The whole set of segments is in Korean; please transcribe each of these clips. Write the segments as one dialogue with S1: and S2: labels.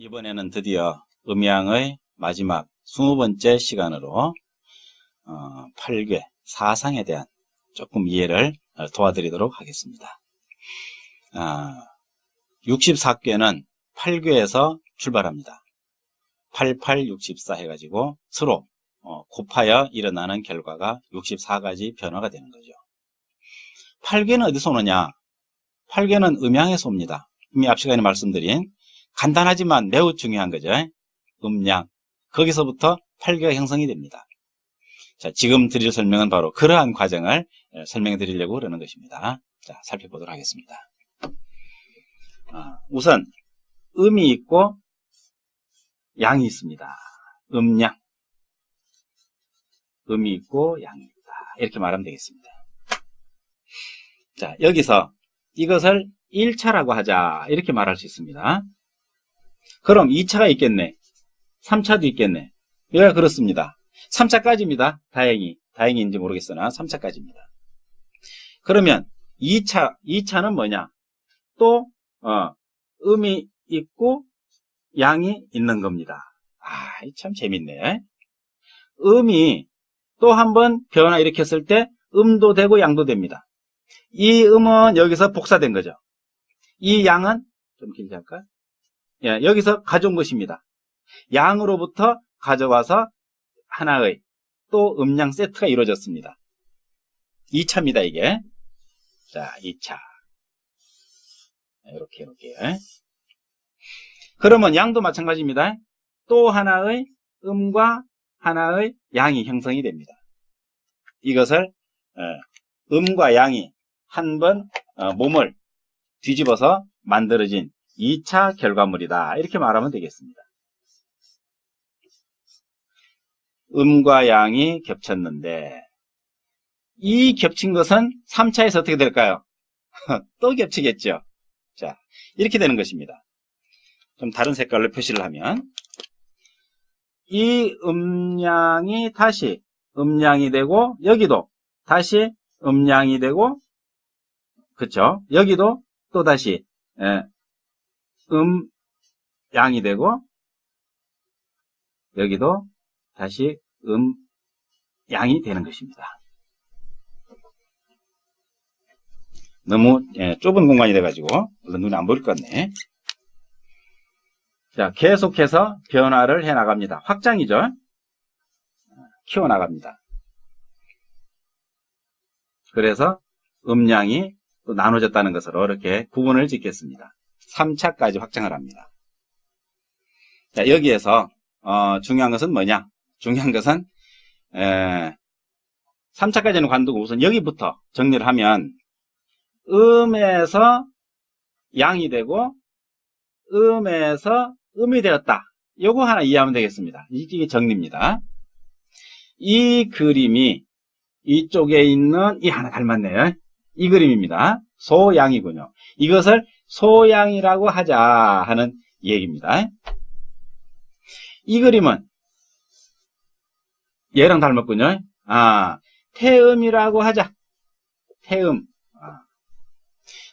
S1: 이번에는 드디어 음양의 마지막 20번째 시간으로 8괴 사상에 대한 조금 이해를 도와드리도록 하겠습니다. 64괴는 8괴에서 출발합니다. 88, 64 해가지고 서로 곱하여 일어나는 결과가 64가지 변화가 되는 거죠. 8괴는 어디서 오느냐? 8괴는 음양에서 옵니다. 이미 앞 시간에 말씀드린 간단하지만 매우 중요한 거죠. 음양. 거기서부터 8괴가 형성이 됩니다. 자, 지금 드릴 설명은 바로 그러한 과정을 설명해 드리려고 그러는 것입니다. 자, 살펴보도록 하겠습니다. 우선 음이 있고 양이 있습니다. 음양. 음이 있고 양이 있다. 이렇게 말하면 되겠습니다. 자, 여기서 이것을 1차라고 하자. 이렇게 말할 수 있습니다. 그럼 2차가 있겠네. 3차도 있겠네. 왜 그렇습니다. 3차까지입니다. 다행인지 모르겠으나 3차까지입니다. 그러면 2차는 뭐냐? 또 음이 있고 양이 있는 겁니다. 참 재밌네. 음이 또 한번 변화 일으켰을 때 음도 되고 양도 됩니다. 이 음은 여기서 복사된 거죠. 이 양은 좀 길게 할까? 예, 여기서 가져온 것입니다. 양으로부터 가져와서 하나의 또 음양 세트가 이루어졌습니다. 2차입니다, 이게. 자, 2차. 이렇게. 그러면 양도 마찬가지입니다. 또 하나의 음과 하나의 양이 형성이 됩니다. 이것을 음과 양이 한 번 몸을 뒤집어서 만들어진 2차 결과물이다. 이렇게 말하면 되겠습니다. 음과 양이 겹쳤는데 이 겹친 것은 3차에서 어떻게 될까요? 또 겹치겠죠. 자, 이렇게 되는 것입니다. 좀 다른 색깔로 표시를 하면 이 음양이 다시 음양이 되고 여기도 다시 음양이 되고 그렇죠? 여기도 또 다시 음양이 되고 여기도 다시 음양이 되는 것입니다. 너무 좁은 공간이 돼가지고 물론 눈에 안 보일 것 같네. 자, 계속해서 변화를 해나갑니다. 확장이죠. 키워나갑니다. 그래서 음양이 또 나눠졌다는 것으로 이렇게 구분을 짓겠습니다. 3차까지 확장을 합니다. 자, 여기에서 중요한 것은 뭐냐? 중요한 것은 3차까지는 관두고 우선 여기부터 정리를 하면 음에서 양이 되고 음에서 음이 되었다. 요거 하나 이해하면 되겠습니다. 이게 정리입니다. 이 그림이 이쪽에 있는 이 하나 닮았네요. 이 그림입니다. 소양이군요. 이것을 소양이라고 하자 하는 얘기입니다. 이 그림은 얘랑 닮았군요. 태음이라고 하자. 태음.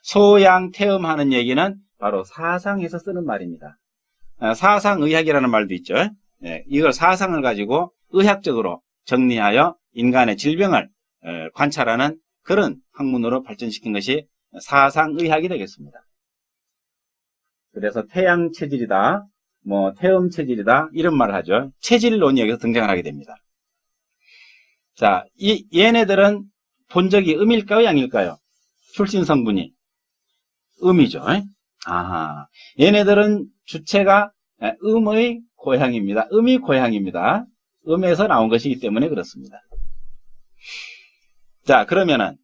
S1: 소양, 태음 하는 얘기는 바로 사상에서 쓰는 말입니다. 사상의학이라는 말도 있죠. 이걸 사상을 가지고 의학적으로 정리하여 인간의 질병을 관찰하는 그런 학문으로 발전시킨 것이 사상의학이 되겠습니다. 그래서 태양 체질이다, 태음 체질이다 이런 말을 하죠. 체질론이 여기서 등장을 하게 됩니다. 자, 얘네들은 본적이 음일까요, 양일까요? 출신 성분이 음이죠. 얘네들은 주체가 음의 고향입니다. 음이 고향입니다. 음에서 나온 것이기 때문에 그렇습니다. 자, 그러면은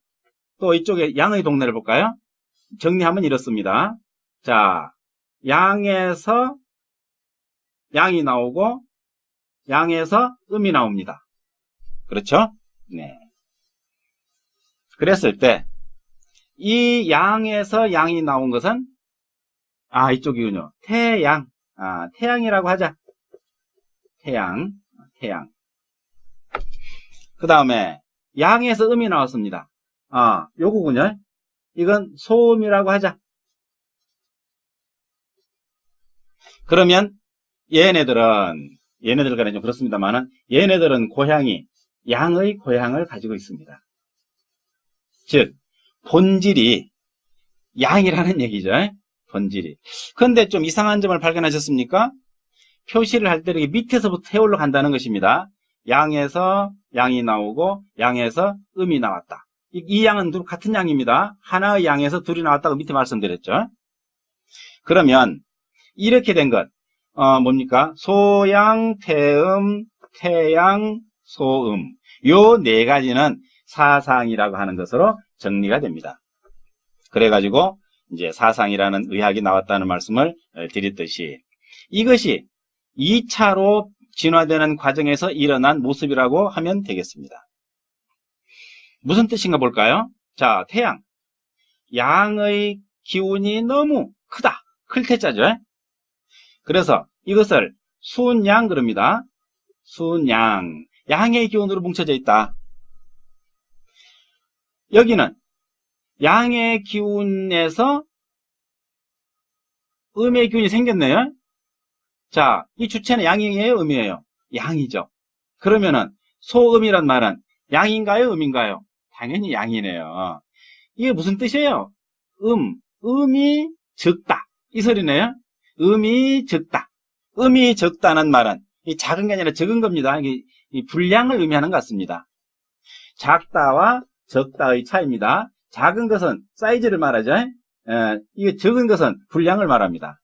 S1: 또 이쪽에 양의 동네를 볼까요? 정리하면 이렇습니다. 자, 양에서 양이 나오고 양에서 음이 나옵니다. 그렇죠? 네. 그랬을 때 이 양에서 양이 나온 것은 이쪽이군요. 태양. 태양이라고 하자. 태양. 그 다음에 양에서 음이 나왔습니다. 요거군요. 이건 소음이라고 하자. 그러면 얘네들과는 좀 그렇습니다만은 얘네들은 고향이 양의 고향을 가지고 있습니다. 즉 본질이 양이라는 얘기죠. 본질이. 그런데 좀 이상한 점을 발견하셨습니까? 표시를 할 때 이렇게 밑에서부터 해올로 간다는 것입니다. 양에서 양이 나오고 양에서 음이 나왔다. 이 양은 둘 같은 양입니다. 하나의 양에서 둘이 나왔다고 밑에 말씀드렸죠. 그러면 이렇게 된 것 뭡니까? 소양, 태음, 태양, 소음. 요 네 가지는 사상이라고 하는 것으로 정리가 됩니다. 그래가지고 이제 사상이라는 의학이 나왔다는 말씀을 드렸듯이 이것이 2차로 진화되는 과정에서 일어난 모습이라고 하면 되겠습니다. 무슨 뜻인가 볼까요? 자, 태양. 양의 기운이 너무 크다. 클 태자죠. 그래서 이것을 순양 그럽니다. 순양. 양의 기운으로 뭉쳐져 있다. 여기는 양의 기운에서 음의 기운이 생겼네요. 자, 이 주체는 양이에요, 음이에요? 양이죠. 그러면은 소음이란 말은 양인가요, 음인가요? 당연히 양이네요. 이게 무슨 뜻이에요? 음이 적다. 이 소리네요. 음이 적다. 음이 적다는 말은 이 작은 게 아니라 적은 겁니다. 이 분량을 의미하는 것 같습니다. 작다와 적다의 차이입니다. 작은 것은 사이즈를 말하죠. 이게 적은 것은 분량을 말합니다.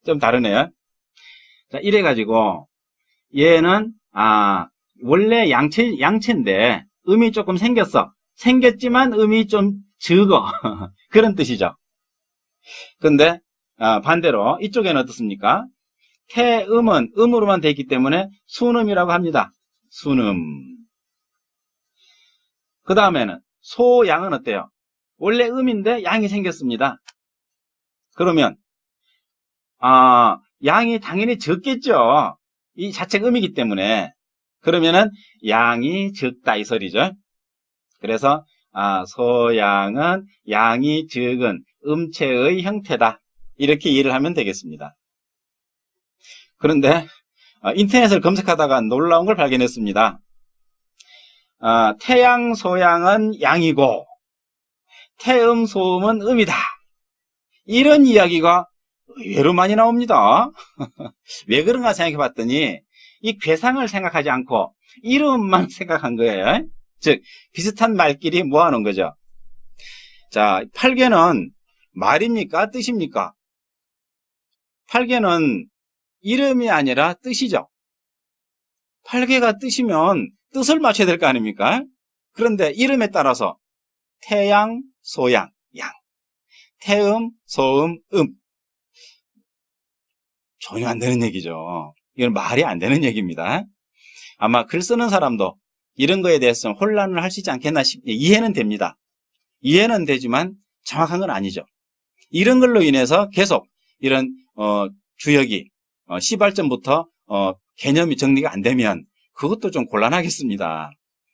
S1: 좀 다르네요. 자, 이래가지고 얘는 원래 양체인데 음이 조금 생겼지만 음이 좀 적어. 그런 뜻이죠. 근데 반대로 이쪽에는 어떻습니까? 태음은 음으로만 되어 있기 때문에 순음이라고 합니다. 순음. 그 다음에는 소양은 어때요? 원래 음인데 양이 생겼습니다. 그러면 양이 당연히 적겠죠. 이 자체가 음이기 때문에. 그러면은 양이 적다 이 소리죠. 그래서 소양은 양이 적은 음체의 형태다. 이렇게 이해를 하면 되겠습니다. 그런데 인터넷을 검색하다가 놀라운 걸 발견했습니다. 태양, 소양은 양이고 태음, 소음은 음이다. 이런 이야기가 의외로 많이 나옵니다. 왜 그런가 생각해 봤더니 이 괴상을 생각하지 않고 이름만 생각한 거예요. 즉 비슷한 말끼리 모아놓은 거죠. 자, 팔괘는 말입니까? 뜻입니까? 팔괘는 이름이 아니라 뜻이죠. 팔괘가 뜻이면 뜻을 맞춰야 될 거 아닙니까? 그런데 이름에 따라서 태양, 소양, 양, 태음, 소음, 음. 전혀 안 되는 얘기죠. 이건 말이 안 되는 얘기입니다. 아마 글 쓰는 사람도 이런 거에 대해서 혼란을 하시지 않겠나 이해는 됩니다. 이해는 되지만 정확한 건 아니죠. 이런 걸로 인해서 계속 이런 주역이 시발점부터 개념이 정리가 안 되면 그것도 좀 곤란하겠습니다.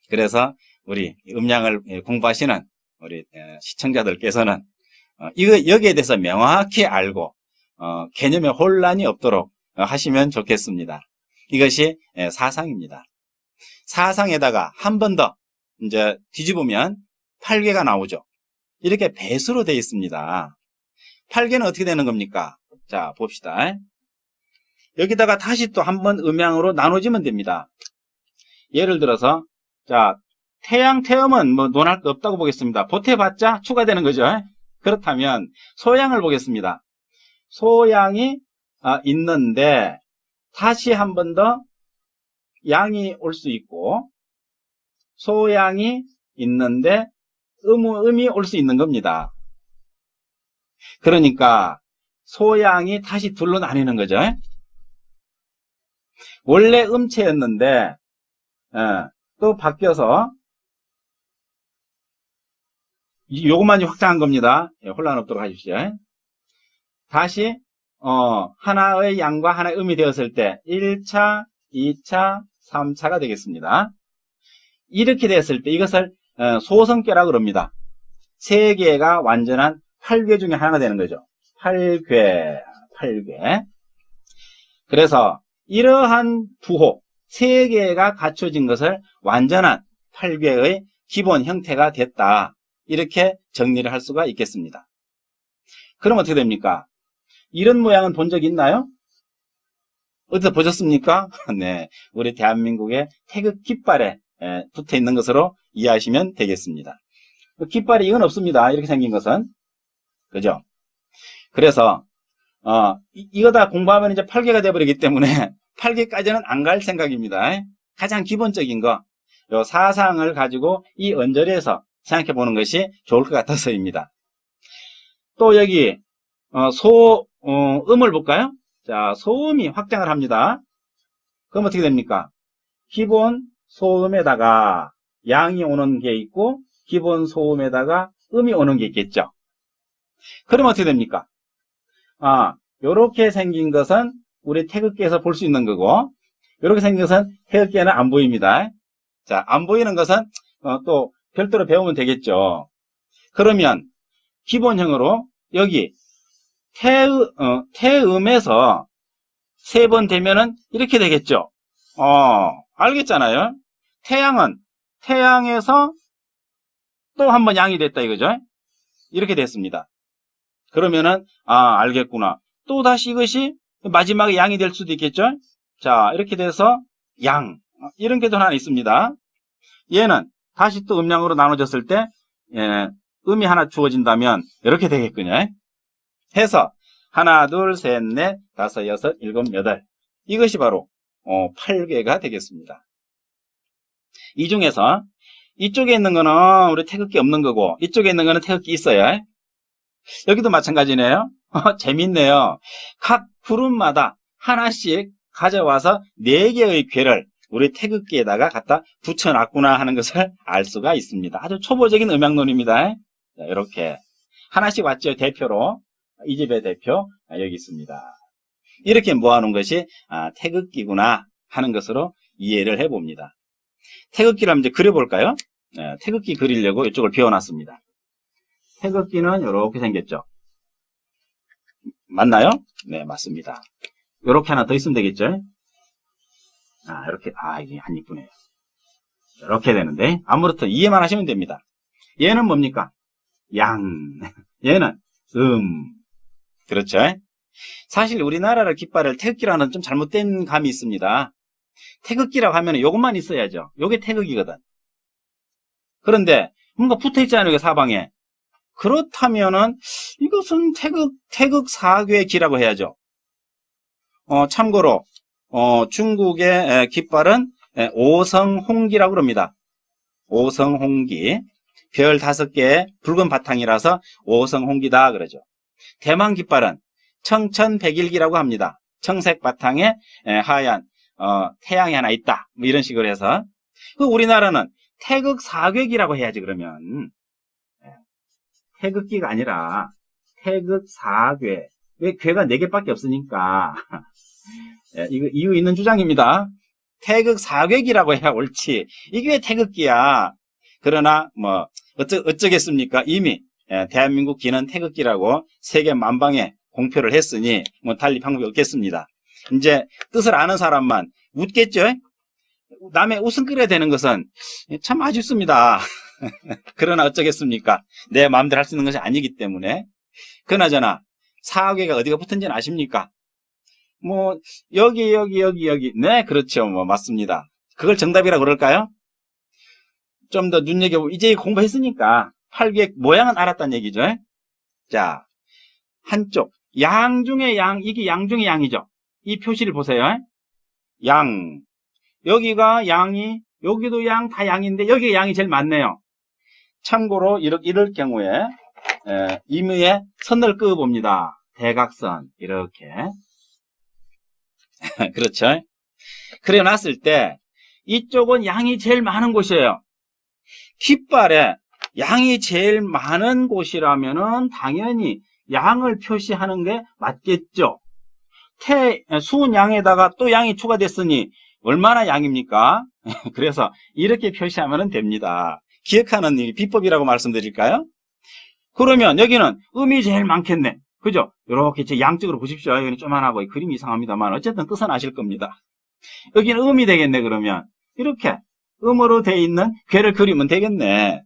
S1: 그래서 우리 음양을 공부하시는 우리 시청자들께서는 여기에 대해서 명확히 알고 개념에 혼란이 없도록 하시면 좋겠습니다. 이것이 사상입니다. 사상에다가 한 번 더 이제 뒤집으면 팔괘가 나오죠. 이렇게 배수로 되어 있습니다. 팔괘는 어떻게 되는 겁니까? 자, 봅시다. 여기다가 다시 또 한 번 음양으로 나눠지면 됩니다. 예를 들어서 자, 태양, 태음은 뭐 논할 거 없다고 보겠습니다. 보태봤자 추가되는 거죠. 그렇다면 소양을 보겠습니다. 소양이 있는데 다시 한 번 더 양이 올 수 있고 소양이 있는데 음이 올 수 있는 겁니다. 그러니까 소양이 다시 둘로 나뉘는 거죠. 원래 음체였는데 또 바뀌어서 요것만 확장한 겁니다. 혼란 없도록 하십시오. 다시 하나의 양과 하나의 음이 되었을 때 1차, 2차, 3차가 되겠습니다. 이렇게 되었을 때 이것을 소성괴라고 그럽니다. 세 개가 완전한 팔괘 중에 하나가 되는 거죠. 팔괘. 그래서 이러한 부호 3개가 갖춰진 것을 완전한 8괴의 기본 형태가 됐다. 이렇게 정리를 할 수가 있겠습니다. 그럼 어떻게 됩니까? 이런 모양은 본 적 있나요? 어디서 보셨습니까? 네, 우리 대한민국의 태극 깃발에 붙어 있는 것으로 이해하시면 되겠습니다. 깃발이 이건 없습니다. 이렇게 생긴 것은. 그죠? 그래서 이거 다 공부하면 이제 8개가 되어버리기 때문에 8개까지는 안 갈 생각입니다. 가장 기본적인 거, 요 사상을 가지고 이 언저리에서 생각해 보는 것이 좋을 것 같아서입니다. 또 여기 음을 볼까요? 자, 소음이 확장을 합니다. 그럼 어떻게 됩니까? 기본 소음에다가 양이 오는 게 있고 기본 소음에다가 음이 오는 게 있겠죠. 그럼 어떻게 됩니까? 요렇게 생긴 것은 우리 태극기에서 볼 수 있는 거고, 요렇게 생긴 것은 태극기에는 안 보입니다. 자, 안 보이는 것은 또 별도로 배우면 되겠죠. 그러면 기본형으로 여기 태음에서 3번 되면은 이렇게 되겠죠. 알겠잖아요. 태양에서 또 한 번 양이 됐다 이거죠. 이렇게 됐습니다. 그러면은 알겠구나. 또 다시 이것이 마지막에 양이 될 수도 있겠죠. 자, 이렇게 돼서 양, 이런 게 또 하나 있습니다. 얘는 다시 또 음량으로 나눠졌을 때 음이 하나 주어진다면 이렇게 되겠군요. 해서 하나, 둘, 셋, 넷, 다섯, 여섯, 일곱, 여덟, 이것이 바로 8괴가 되겠습니다. 이 중에서 이쪽에 있는 거는 우리 태극기 없는 거고, 이쪽에 있는 거는 태극기 있어요. 여기도 마찬가지네요. 재밌네요. 각 그룹마다 하나씩 가져와서 4개의 괴를 우리 태극기에다가 갖다 붙여놨구나 하는 것을 알 수가 있습니다. 아주 초보적인 음향론입니다. 자, 이렇게 하나씩 왔죠. 대표로. 이 집의 대표 여기 있습니다. 이렇게 모아놓은 것이 태극기구나 하는 것으로 이해를 해봅니다. 태극기를 한번 이제 그려볼까요? 태극기 그리려고 이쪽을 비워놨습니다. 태극기는 이렇게 생겼죠. 맞나요? 네, 맞습니다. 이렇게 하나 더 있으면 되겠죠? 이렇게, 이게 안 이쁘네요. 이렇게 되는데, 아무렇도 이해만 하시면 됩니다. 얘는 뭡니까? 양. 얘는 그렇죠? 사실 우리나라를 깃발을 태극기라는 좀 잘못된 감이 있습니다. 태극기라고 하면 이것만 있어야죠. 이게 태극이거든. 그런데 뭔가 붙어 있잖아요, 여기 사방에. 그렇다면은 이것은 태극 4괴기라고 해야죠. 참고로 중국의 깃발은 오성홍기라고 합니다. 오성홍기. 별 5개의 붉은 바탕이라서 오성홍기다 그러죠. 대만 깃발은 청천백일기라고 합니다. 청색 바탕에 하얀 태양이 하나 있다. 뭐 이런 식으로 해서. 우리나라는 태극 4괴기라고 해야지 그러면. 태극기가 아니라 태극 4괴. 왜 괴가 4개밖에 없으니까. 이거 이유 있는 주장입니다. 태극 4괴기라고 해야 옳지. 이게 왜 태극기야. 그러나 뭐 어쩌겠습니까. 이미 대한민국 기는 태극기라고 세계 만방에 공표를 했으니 뭐 달리 방법이 없겠습니다. 이제 뜻을 아는 사람만 웃겠죠. 남의 웃음거리가 되는 것은 참 아쉽습니다. 그러나 어쩌겠습니까? 내 마음대로 할 수 있는 것이 아니기 때문에. 그나저나 4괴가 어디가 붙은지는 아십니까? 뭐 여기. 네, 그렇죠. 뭐 맞습니다. 그걸 정답이라고 그럴까요? 좀 더 눈여겨보면 이제 공부했으니까 8괴 모양은 알았다는 얘기죠. 자, 한쪽 양 중에 양, 이게 양 중에 양이죠. 이 표시를 보세요. 양. 여기가 양이, 여기도 양, 다 양인데 여기가 양이 제일 많네요. 참고로 이럴 경우에 임의의 선을 그어봅니다. 대각선 이렇게. 그렇죠. 그려놨을 때 이쪽은 양이 제일 많은 곳이에요. 깃발에 양이 제일 많은 곳이라면은 당연히 양을 표시하는 게 맞겠죠. 수은 양에다가 또 양이 추가됐으니 얼마나 양입니까? 그래서 이렇게 표시하면 됩니다. 기억하는 비법이라고 말씀드릴까요? 그러면 여기는 음이 제일 많겠네. 그죠? 요렇게 제 양쪽으로 보십시오. 여기는 쪼만하고 그림이 이상합니다만 어쨌든 뜻은 아실 겁니다. 여기는 음이 되겠네. 그러면 이렇게 음으로 돼 있는 괴를 그리면 되겠네.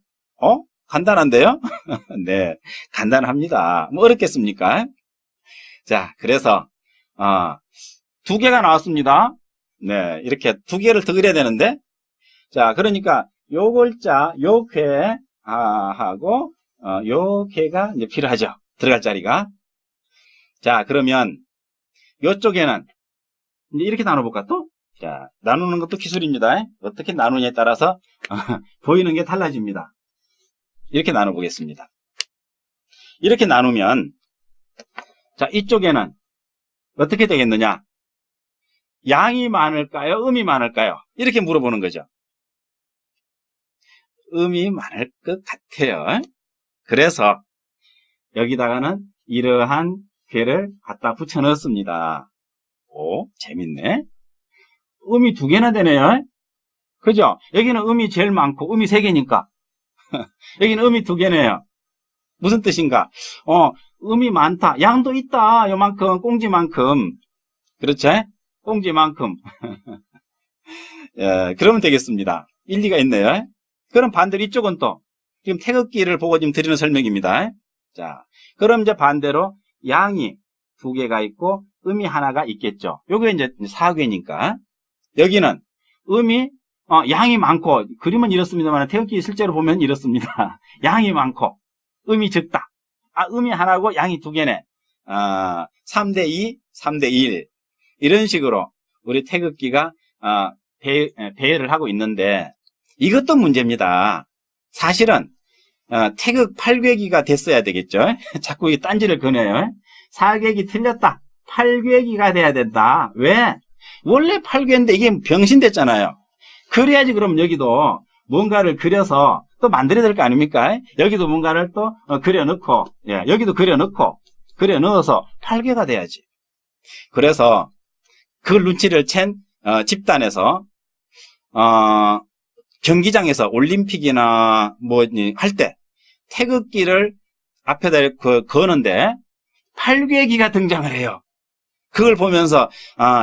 S1: 간단한데요? 네, 간단합니다. 뭐 어렵겠습니까? 자, 그래서 두 개가 나왔습니다. 네, 이렇게 두 개를 더 그려야 되는데, 자, 그러니까 요 글자, 요 괴 하고 요 괴가 이제 필요하죠. 들어갈 자리가. 자, 그러면 요쪽에는 이제 이렇게 나눠볼까 또? 자, 나누는 것도 기술입니다. 어떻게 나누냐에 따라서 보이는 게 달라집니다. 이렇게 나눠보겠습니다. 이렇게 나누면, 자, 이쪽에는 어떻게 되겠느냐? 양이 많을까요? 음이 많을까요? 이렇게 물어보는 거죠. 음이 많을 것 같아요. 그래서 여기다가는 이러한 괴를 갖다 붙여 넣었습니다. 오, 재밌네. 음이 두 개나 되네요. 그죠? 여기는 음이 제일 많고 음이 세 개니까. 여기는 음이 두 개네요. 무슨 뜻인가? 음이 많다. 양도 있다. 요만큼, 꽁지만큼. 그렇죠? 꽁지만큼. 예, 그러면 되겠습니다. 일리가 있네요. 그럼 반대로 이쪽은 또, 지금 태극기를 보고 지금 드리는 설명입니다. 자, 그럼 이제 반대로 양이 두 개가 있고, 음이 하나가 있겠죠. 요게 이제 사괴니까. 여기는 음이, 양이 많고, 그림은 이렇습니다만, 태극기 실제로 보면 이렇습니다. 양이 많고, 음이 적다. 음이 하나고 양이 두 개네. 3대2, 3대1. 이런 식으로 우리 태극기가 배열을 하고 있는데 이것도 문제입니다. 사실은 태극 8궤기가 됐어야 되겠죠. 자꾸 이 딴지를 거네요. 4궤기 틀렸다. 8궤기가 돼야 된다. 왜? 원래 8궤인데 이게 병신됐잖아요. 그래야지 그럼 여기도 뭔가를 그려서 또 만들어야 될 거 아닙니까? 여기도 뭔가를 또 그려넣고, 예, 여기도 그려넣고, 그려넣어서 8궤가 돼야지. 그래서 그 눈치를 챈 집단에서 경기장에서 올림픽이나 뭐 할 때 태극기를 앞에다 거는데 8궤기가 등장을 해요. 그걸 보면서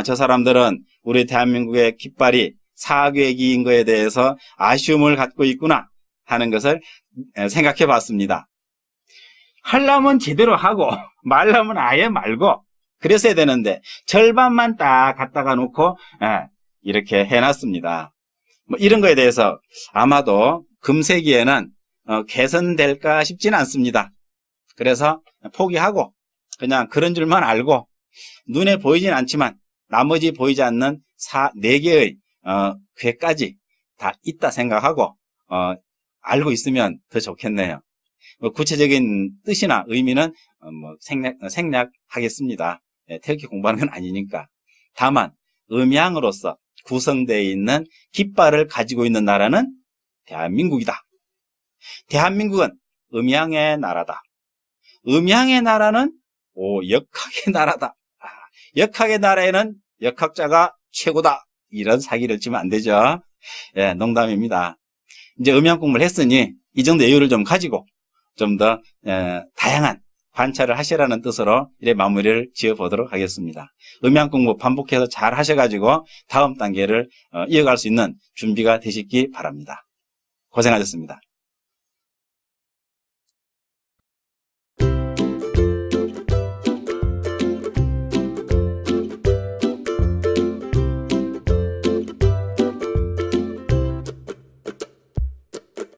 S1: 저 사람들은 우리 대한민국의 깃발이 4궤기인 거에 대해서 아쉬움을 갖고 있구나 하는 것을 생각해 봤습니다. 하려면 제대로 하고 말려면 아예 말고 그랬어야 되는데 절반만 딱 갖다가 놓고 이렇게 해놨습니다. 뭐 이런 거에 대해서 아마도 금세기에는 개선될까 싶지는 않습니다. 그래서 포기하고 그냥 그런 줄만 알고 눈에 보이진 않지만 나머지 보이지 않는 4개의 괴까지 다 있다 생각하고 알고 있으면 더 좋겠네요. 구체적인 뜻이나 의미는 생략하겠습니다. 태극기 공부하는 건 아니니까. 다만 음양으로서 구성되어 있는 깃발을 가지고 있는 나라는 대한민국이다. 대한민국은 음양의 나라다. 음양의 나라는 역학의 나라다. 역학의 나라에는 역학자가 최고다. 이런 사기를 치면 안 되죠. 예, 농담입니다. 이제 음양 공부를 했으니 이 정도 여유를 좀 가지고 좀 더 다양한 관찰을 하시라는 뜻으로 이래 마무리를 지어보도록 하겠습니다. 음양 공부 반복해서 잘 하셔가지고 다음 단계를 이어갈 수 있는 준비가 되시기 바랍니다. 고생하셨습니다.